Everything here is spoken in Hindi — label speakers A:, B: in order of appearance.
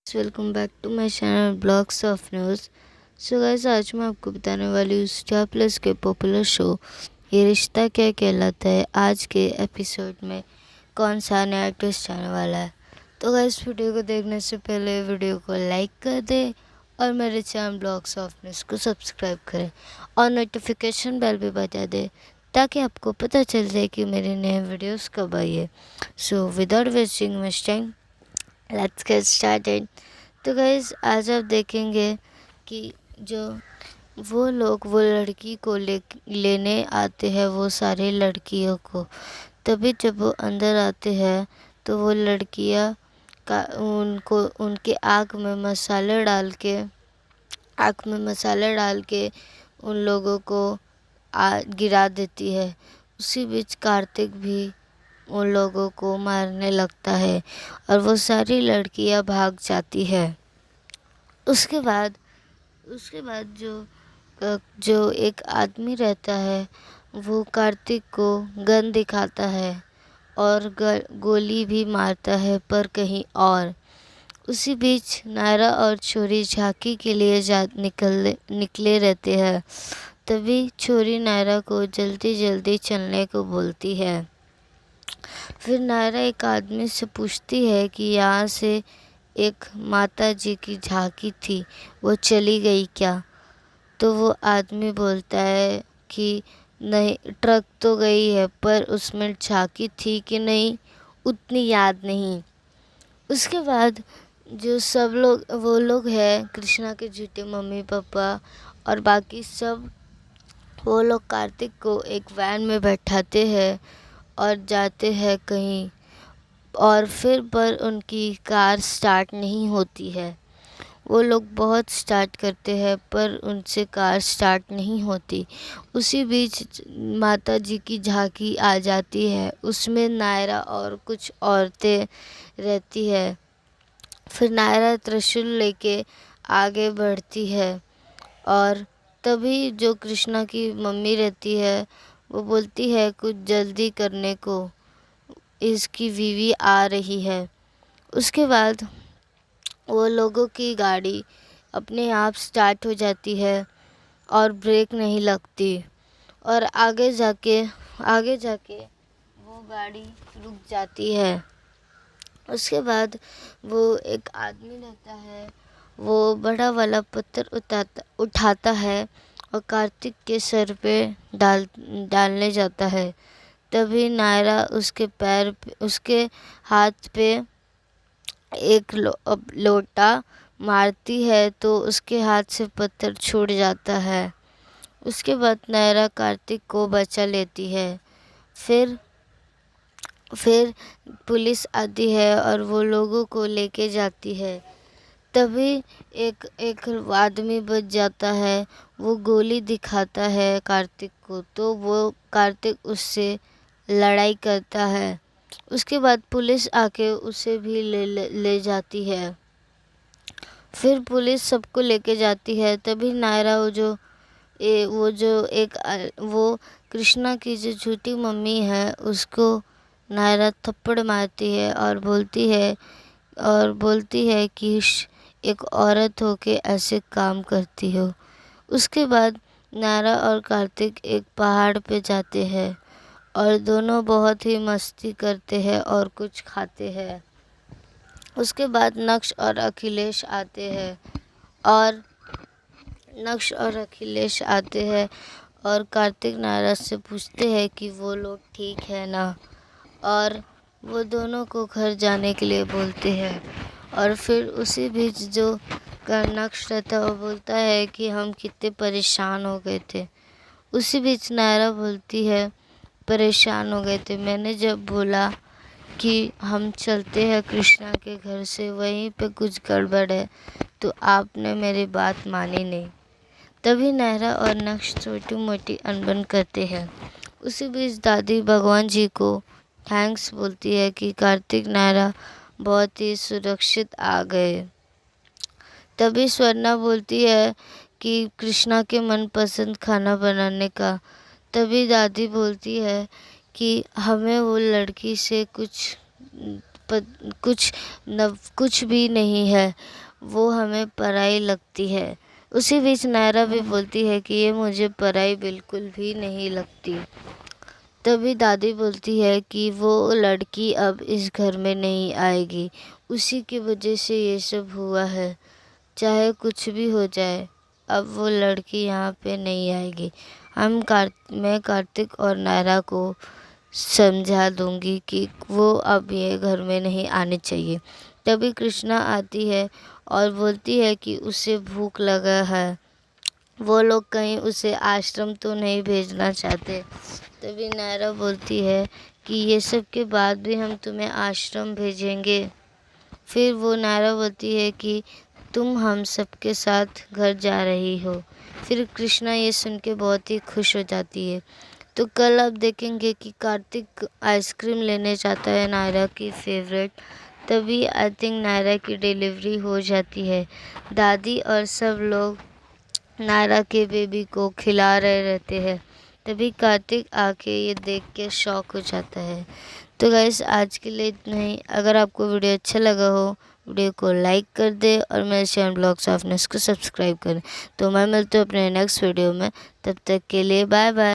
A: Welcome back to my channel blogs of news. So guys, आज मैं आपको बताने वाली हूँ स्टार प्लस के पॉपुलर शो ये रिश्ता क्या कहलाता है आज के एपिसोड में कौन सा नया ट्विस्ट आने वाला है। तो गाइस, वीडियो को देखने से पहले वीडियो को लाइक कर दें और मेरे चैनल ब्लॉग्स ऑफ न्यूज़ को सब्सक्राइब करें और नोटिफिकेशन बेल भी बजा दें ताकि आपको पता चल जाए कि मेरे नए वीडियोस कब आई है। So without wasting much time, let's get started. तो गाइज़, आज आप देखेंगे कि जो वो लड़की को लेने आते हैं, वो सारे लड़कियों को। तभी जब वो अंदर आते हैं तो वो लड़कियां का उनको उनके आँख में मसाला डाल के उन लोगों को गिरा देती है। उसी बीच कार्तिक भी उन लोगों को मारने लगता है और वो सारी लड़कियां भाग जाती है। उसके बाद उसके बाद जो एक आदमी रहता है वो कार्तिक को गन दिखाता है और गोली भी मारता है, पर कहीं और। उसी बीच नायरा और छोरी झांकी के लिए निकले रहते हैं। तभी छोरी नायरा को जल्दी जल्दी चलने को बोलती है। फिर नायरा एक आदमी से पूछती है कि यहाँ से एक माता जी की झांकी थी, वो चली गई क्या? तो वो आदमी बोलता है कि नहीं, ट्रक तो गई है पर उसमें झांकी थी कि नहीं उतनी याद नहीं। उसके बाद जो सब लोग वो लोग हैं, कृष्णा के झूठे मम्मी पापा और बाकी सब, वो लोग कार्तिक को एक वैन में बैठाते हैं और जाते हैं कहीं। और फिर पर उनकी कार स्टार्ट नहीं होती है। वो लोग बहुत स्टार्ट करते हैं पर उनसे कार स्टार्ट नहीं होती। उसी बीच माता जी की झांकी आ जाती है, उसमें नायरा और कुछ औरतें रहती है। फिर नायरा त्रिशूल लेके आगे बढ़ती है और तभी जो कृष्णा की मम्मी रहती है वो बोलती है कुछ जल्दी करने को, इसकी बीवी आ रही है। उसके बाद वो लोगों की गाड़ी अपने आप स्टार्ट हो जाती है और ब्रेक नहीं लगती और आगे जाके वो गाड़ी रुक जाती है। उसके बाद वो एक आदमी रहता है, वो बड़ा वाला पत्थर उठाता है और कार्तिक के सर पे डालने जाता है। तभी नायरा उसके हाथ पे एक लोटा मारती है तो उसके हाथ से पत्थर छूट जाता है। उसके बाद नायरा कार्तिक को बचा लेती है। फिर फिर पुलिस आती है और वो लोगों को लेके जाती है। तभी एक एक आदमी बच जाता है, वो गोली दिखाता है कार्तिक को, तो वो कार्तिक उससे लड़ाई करता है। उसके बाद पुलिस आके उसे भी ले जाती है। फिर पुलिस सबको लेके जाती है। तभी नायरा वो कृष्णा की जो झूठी मम्मी है उसको नायरा थप्पड़ मारती है और बोलती है कि एक औरत हो के ऐसे काम करती हो। उसके बाद नायरा और कार्तिक एक पहाड़ पे जाते हैं और दोनों बहुत ही मस्ती करते हैं और कुछ खाते हैं। उसके बाद और नक्श और अखिलेश आते हैं और कार्तिक नायरा से पूछते हैं कि वो लोग ठीक है ना, और वो दोनों को घर जाने के लिए बोलते हैं। और फिर उसी बीच जो नक्श रहता है वो बोलता है कि हम कितने परेशान हो गए थे। उसी बीच नायरा बोलती है, परेशान हो गए थे, मैंने जब बोला कि हम चलते हैं कृष्णा के घर से, वहीं पे कुछ गड़बड़ है, तो आपने मेरी बात मानी नहीं। तभी नायरा और नक्श छोटी मोटी अनबन करते हैं। उसी बीच दादी भगवान जी को थैंक्स बोलती है कि कार्तिक नायरा बहुत ही सुरक्षित आ गए। तभी स्वर्णा बोलती है कि कृष्णा के मनपसंद खाना बनाने का। तभी दादी बोलती है कि हमें वो लड़की से कुछ कुछ भी नहीं है, वो हमें पराई लगती है। उसी बीच नायरा भी बोलती है कि ये मुझे पराई बिल्कुल भी नहीं लगती। तभी दादी बोलती है कि वो लड़की अब इस घर में नहीं आएगी, उसी की वजह से ये सब हुआ है। चाहे कुछ भी हो जाए, अब वो लड़की यहाँ पे नहीं आएगी। मैं कार्तिक और नायरा को समझा दूंगी कि वो अब ये घर में नहीं आनी चाहिए। तभी कृष्णा आती है और बोलती है कि उसे भूख लगा है, वो लोग कहीं उसे आश्रम तो नहीं भेजना चाहते। तभी नायरा बोलती है कि ये सब के बाद भी हम तुम्हें आश्रम भेजेंगे। फिर वो नायरा बोलती है कि तुम हम सबके साथ घर जा रही हो। फिर कृष्णा ये सुन के बहुत ही खुश हो जाती है। तो कल आप देखेंगे कि कार्तिक आइसक्रीम लेने जाता है नायरा की फेवरेट। तभी आई थिंक नायरा की डिलीवरी हो जाती है। दादी और सब लोग नायरा के बेबी को खिला रहे रहते हैं। तभी कार्तिक आके ये देख के शॉक हो जाता है। तो गाइस आज के लिए इतना ही। अगर आपको वीडियो अच्छा लगा हो, वीडियो को लाइक कर दे और मेरे चैनल ब्लॉग्स ऑफनेस को सब्सक्राइब करें। तो मैं मिलती हूँ अपने नेक्स्ट वीडियो में, तब तक के लिए बाय बाय।